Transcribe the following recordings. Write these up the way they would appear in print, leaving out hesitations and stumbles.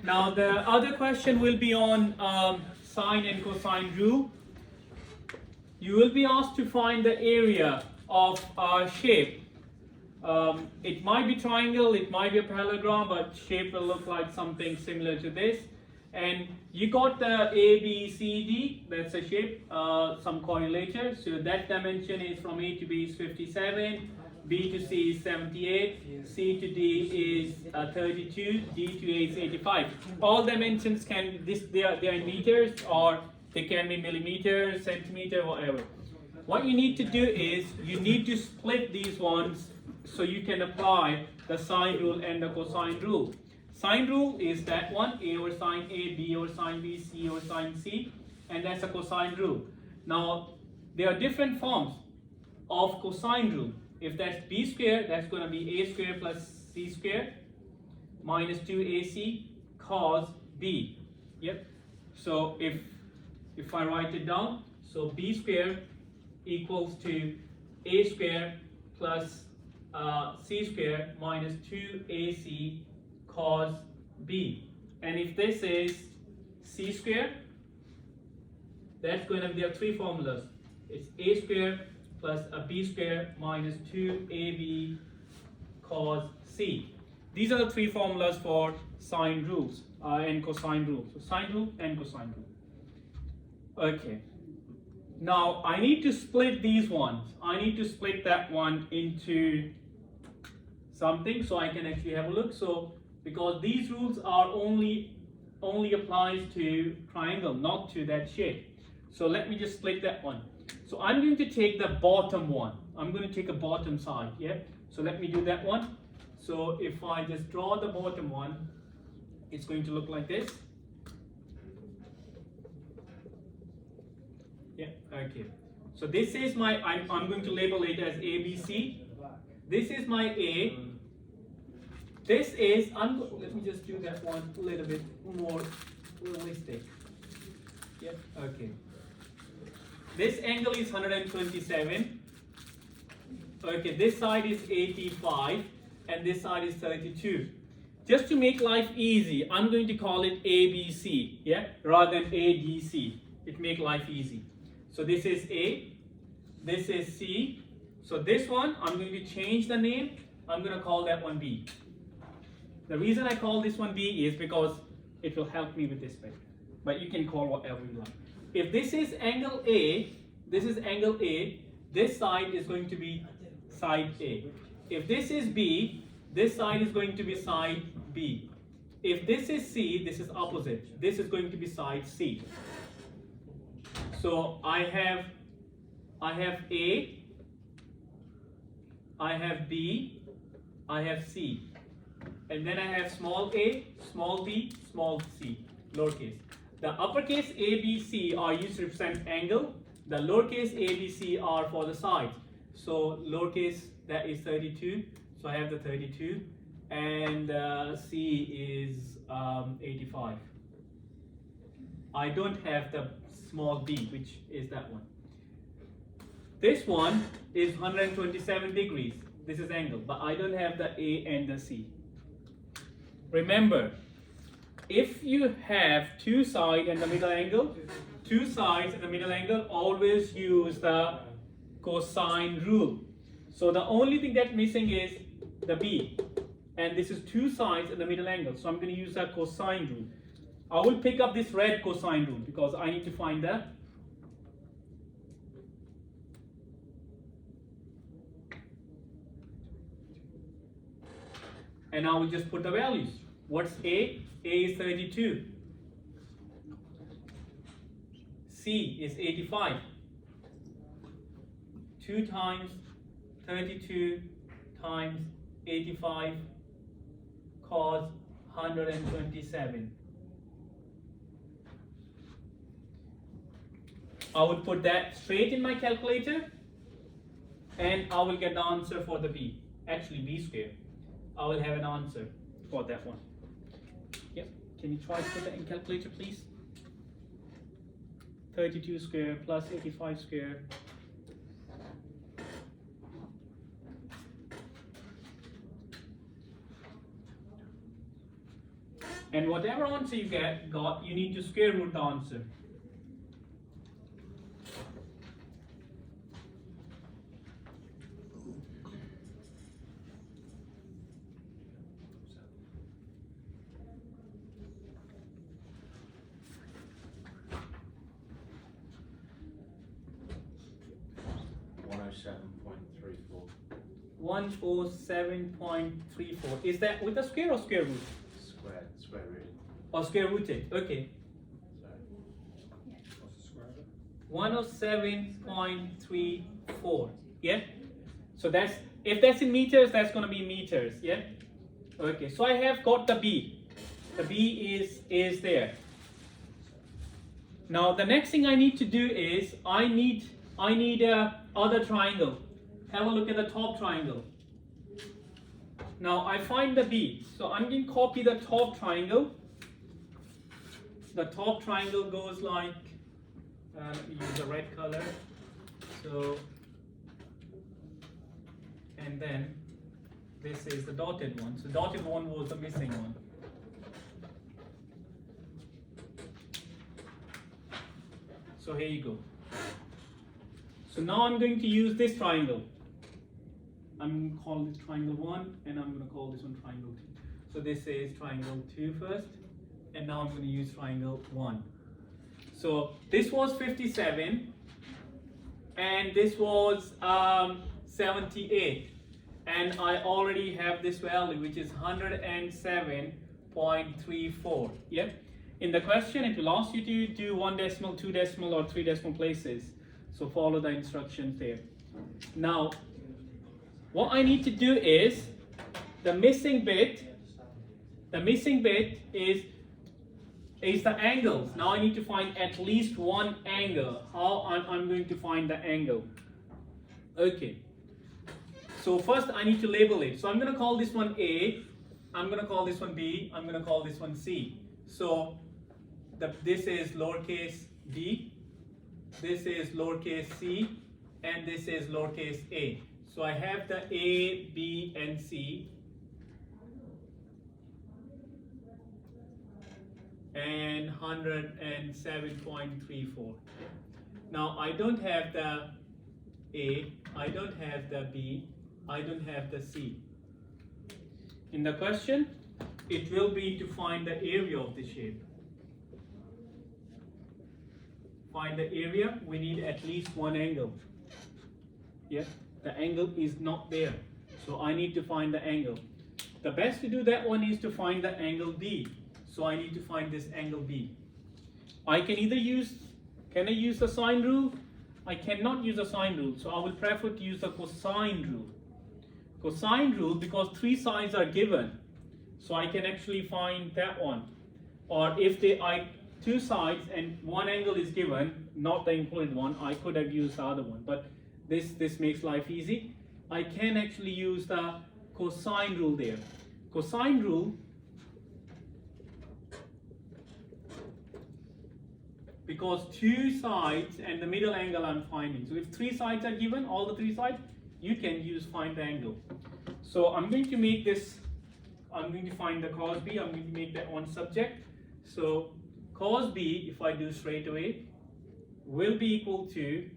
Now the other question will be on sine and cosine rule. You will be asked to find the area of a shape. It might be triangle, it might be a parallelogram, but shape will look like something similar to this. And you got the A, B, C, D, that's a shape, some correlator. So that dimension is from A to B is 57, B to C is 78, C to D is 32, D to A is 85. All dimensions can, they are in meters, or they can be millimeters, centimeter, whatever. What you need to do is, you need to split these ones so you can apply the sine rule and the cosine rule. Sine rule is that one, A over sine A, B over sine B, C over sine C, and that's a cosine rule. Now, there are different forms of cosine rule. If that's B square, that's going to be A square plus C square minus 2AC cos B. Yep. So if I write it down, so B square equals to A square plus C square minus 2AC cos B. And if this is C square, that's going to be, there are three formulas. It's A square plus a B square minus 2AB cos C. These are the three formulas for sine rules and cosine rules. So sine rule and cosine rule. Okay. Now I need to split these ones. I need to split that one into something so I can actually have a look. So because these rules are only applies to triangle, not to that shape. So let me just split that one. So I'm going to take the bottom one. I'm going to take a bottom side, yeah? So let me do that one. So if I just draw the bottom one, it's going to look like this. Yeah, okay. So this is my, I'm going to label it as ABC. This is my A. This is, let me just do that one a little bit more realistic. Yep, okay. This angle is 127. Okay, this side is 85 and this side is 32. Just to make life easy, I'm going to call it ABC, yeah, rather than ADC. It make life easy. So this is A, this is C. So this one, I'm going to change the name. I'm going to call that one B. The reason I call this one B is because it will help me with this bit. But you can call whatever you like. If this is angle A, this is angle A, this side is going to be side A. If this is B, this side is going to be side B. If this is C, this is opposite. This is going to be side C. So I have A, I have B, I have C. And then I have small a, small b, small c, lowercase. The uppercase A, B, C are used to represent angle. The lowercase a, b, c are for the sides. So lowercase, that is 32. So I have the 32. And C is 85. I don't have the small b, which is that one. This one is 127 degrees. This is angle, but I don't have the A and the C. Remember, if you have two sides and the middle angle, always use the cosine rule. So the only thing that's missing is the B. And this is two sides and the middle angle. So I'm going to use the cosine rule. I will pick up this red cosine rule because I need to find the and I will just put the values. What's A? A is 32. C is 85. 2 times 32 times 85 cos 127. I would put that straight in my calculator and I will get the answer for the B. Actually B square. I will have an answer for that one. Yep. Can you try to put that in calculator, please? 32 square plus 85 square. And whatever answer you got, you need to square root the answer. One oh seven point 34. Is that with the square or square root? Square root. Or square rooted? Okay. What's the square of it? 107.34. Yeah. So that's, if that's in meters, that's going to be meters. Yeah. Okay. So I have got the B. The B is there. Now the next thing I need to do is I need a other triangle. Have a look at the top triangle. Now I find the B. So I'm going to copy the top triangle. The top triangle goes like, let me use the red color. So, and then this is the dotted one. So dotted one was the missing one. So here you go. So now I'm going to use this triangle. I'm going to call this triangle 1 and I'm going to call this one triangle 2. So this is triangle 2 first, and now I'm going to use triangle 1. So this was 57 and this was 78, and I already have this value, which is 107.34. Yeah. In the question, it will ask you to do 1 decimal, 2 decimal, or 3 decimal places. So follow the instructions there. Now, what I need to do is the missing bit is the angles. Now I need to find at least one angle. How I'm going to find the angle? Okay. So first I need to label it. So I'm going to call this one A. I'm going to call this one B. I'm going to call this one C. So this is lowercase d. This is lowercase c. And this is lowercase a. So I have the A, B, and C. And 107.34. Now I don't have the A, I don't have the B, I don't have the C. In the question, it will be to find the area of the shape. Find the area, we need at least one angle. Yeah, the angle is not there. So I need to find the angle. The best to do that one is to find the angle B. So I need to find this angle B. I can either use, can I use the sine rule? I cannot use the sine rule. So I will prefer to use the cosine rule. Cosine rule, because 3 sides are given. So I can actually find that one. Or if they are 2 sides and one angle is given, not the included one, I could have used the other one. But this makes life easy. I can actually use the cosine rule there. Cosine rule, because 2 sides and the middle angle I'm finding. So if 3 sides are given, all the 3 sides, you can use find the angle. So I'm going to make this, I'm going to find the cos B, I'm going to make that one subject. So cos B, if I do straight away, will be equal to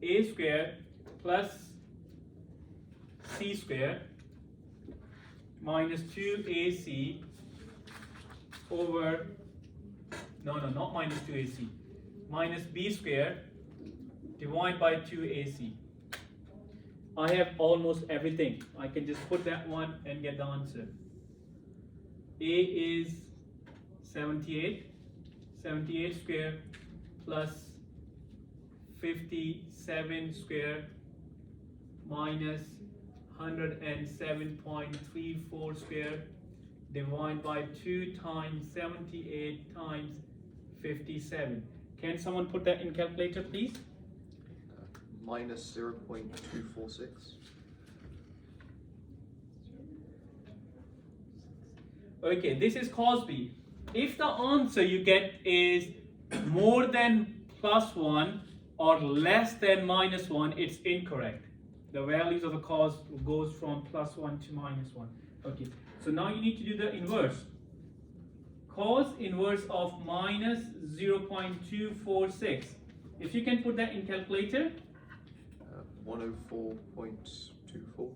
a square plus c square minus 2ac over, no, not minus 2ac, minus b square divided by 2ac. I have almost everything. I can just put that one and get the answer. A is 78 square plus 57 square minus 107.34 square divided by 2 times 78 times 57. Can someone put that in calculator, please? Minus 0.246. Okay, this is cos B. If the answer you get is more than +1 or less than -1, it's incorrect. The values of the cos goes from +1 to -1. Okay, so now you need to do the inverse. cos inverse of minus 0.246. If you can put that in calculator. 104.24.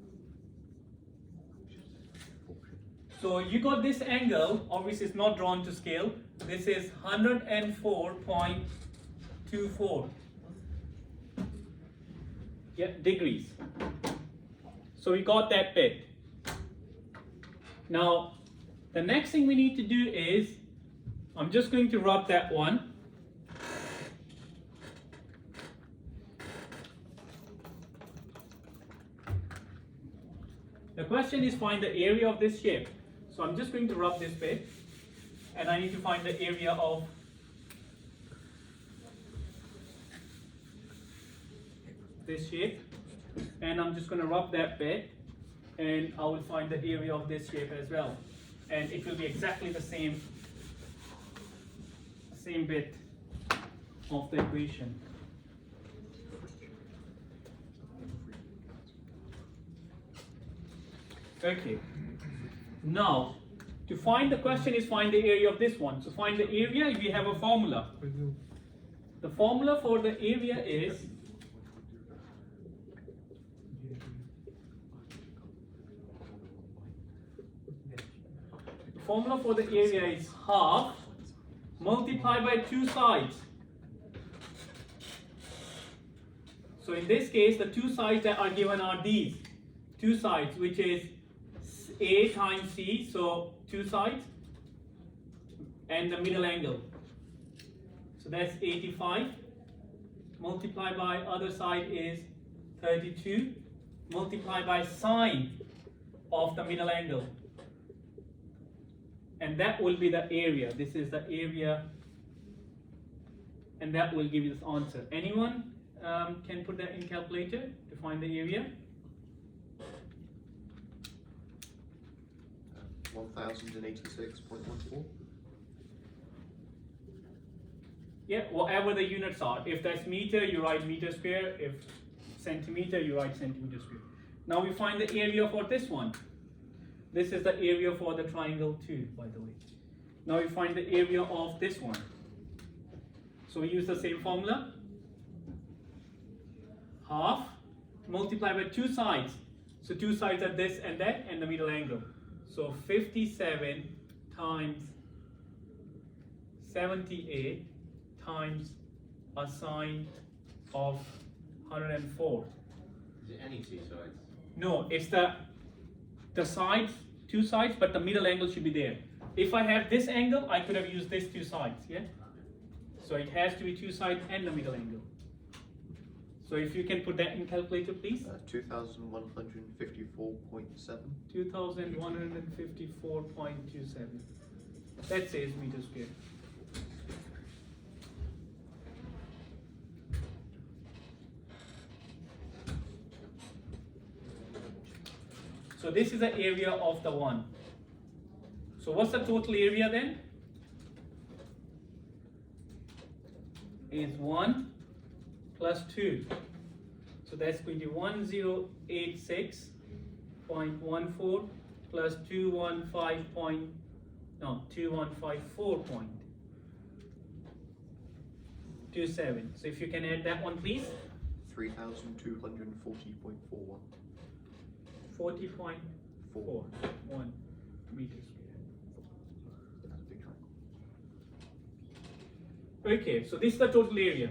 So you got this angle, obviously it's not drawn to scale. This is 104.24. Yeah, degrees. So we got that bit. Now, the next thing we need to do is, I'm just going to rub that one. The question is find the area of this shape. So I'm just going to rub this bit, and I need to find the area of this shape, and I'm just going to rub that bit, and I will find the area of this shape as well, and it will be exactly the same bit of the equation. Okay. Now, to find the question is find the area of this one. So find the area, we have a formula. The formula for the area is half multiplied by 2 sides. So in this case, the 2 sides that are given are these 2 sides, which is A times C, so 2 sides, and the middle angle. So that's 85. Multiplied by other side is 32. Multiplied by sine of the middle angle. And that will be the area. This is the area, and that will give you this answer. Anyone can put that in calculator to find the area? 1086.14. Yeah, whatever the units are. If that's meter, you write meter square. If centimeter, you write centimeter square. Now we find the area for this one. This is the area for the triangle 2, by the way. Now we find the area of this one. So we use the same formula. Half multiplied by 2 sides. So 2 sides are this and that, and the middle angle. So 57 times 78 times a sine of 104. Is it any 2 sides? No, it's the sides, 2 sides, but the middle angle should be there. If I have this angle, I could have used this 2 sides, yeah? So it has to be 2 sides and the middle angle. So if you can put that in calculator, please. 2154.7. 2154.27. That says meter square. So this is the area of the one. So what's the total area then? Is 1 plus 2. So that's going to be 1086.14 plus 2154.27. So if you can add that one, please. 3240.41. 40.41 meters square. Okay, so this is the total area.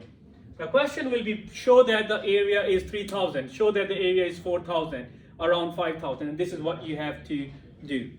The question will be, show that the area is 3000, show that the area is 4000, around 5000, and this is what you have to do.